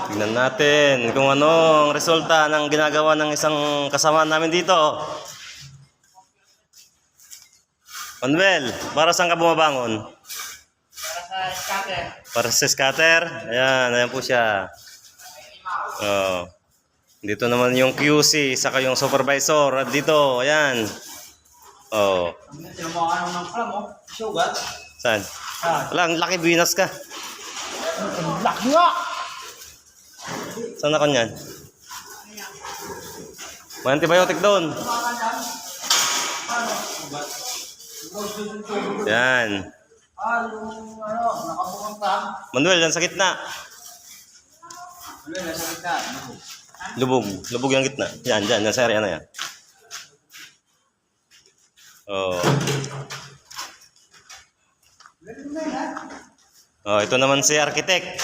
Tignan natin kung ano ang resulta ng ginagawa ng isang kasama namin dito. Manuel, para saan ka bumabangon? Para sa scatter. Para sa scatter? Ayan, ayan po siya. Oh. Dito naman yung QC, saka yung supervisor. At dito, ayan. Oh. Tinamuha ng flam, oh. Sugat. Saan? Wala, ang laki binas ka. Laki nga! Saan ako niyan? May antibiotic doon. Yan. Yung nakabukang flam. Manuel, yan sa gitna. Nasa kita. Lubog. Lubog yung gitna. Yan, dyan. Yan sa area na yan. Oh. Oh, ito naman si architect.